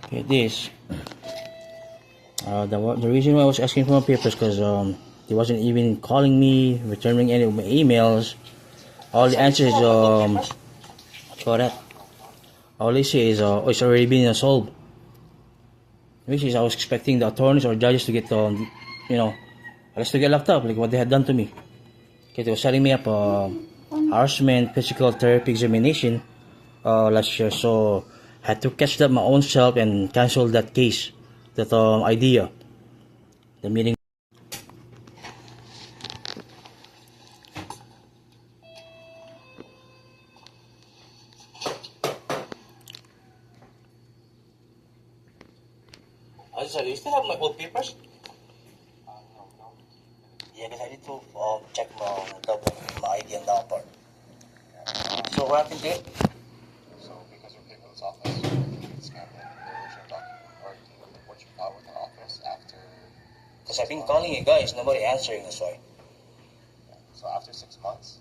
Okay, this. The reason why I was asking for my papers because he wasn't even calling me, returning any of my emails. All the answers what you call that? All they say is oh, it's already been solved. Which is I was expecting the attorneys or judges to get you know, let's to get locked up like what they had done to me. Okay, they were setting me up harassment, physical therapy examination last year, so I had to catch up my own self and cancel that case, that idea, the meeting. Sorry, you still have my old papers? Yeah, because I need to check my ID and that part. So what happened to it? So because your paperless office, you can scan the original document or what you filed with the office after. Because I've been calling you guys, nobody answering, that's why. So after 6 months,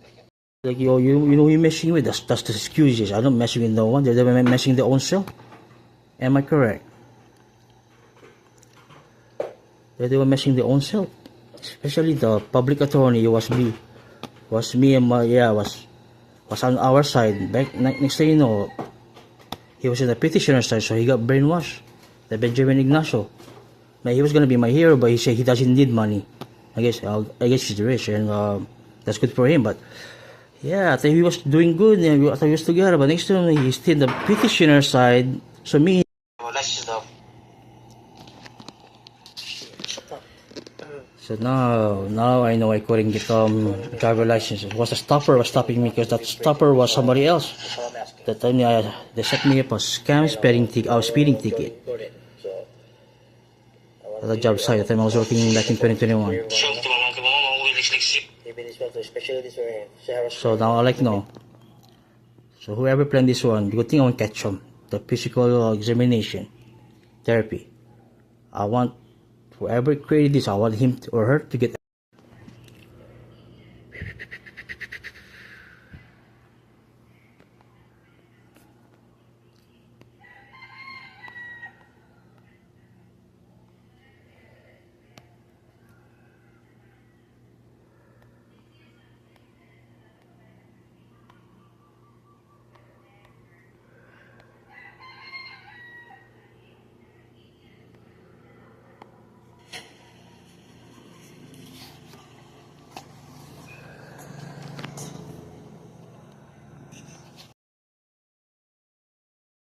they can. Like you know you're messing with us. That's the excuses. I'm not messing with no one. They're messing their own self. Am I correct? They were messing their own self. Especially the public attorney was me. Was me and my was on our side. Back next thing you know, he was in the petitioner side, so he got brainwashed. The Benjamin Ignacio. Now he was gonna be my hero, but he said he doesn't need money. I guess he's rich and that's good for him. But yeah, I thought he was doing good and I thought he was together. But next time he's still in the petitioner side. So me. Well, that's just So now I know I couldn't get driver license. It was a stopper was stopping me because that stopper was somebody else. That time they set me up a scam speeding ticket. At the job site. That time I was working back in 2021. So now I like no. So whoever planned this one, good thing I won't catch them. The physical examination, therapy. I want whoever created this, I want him or her to get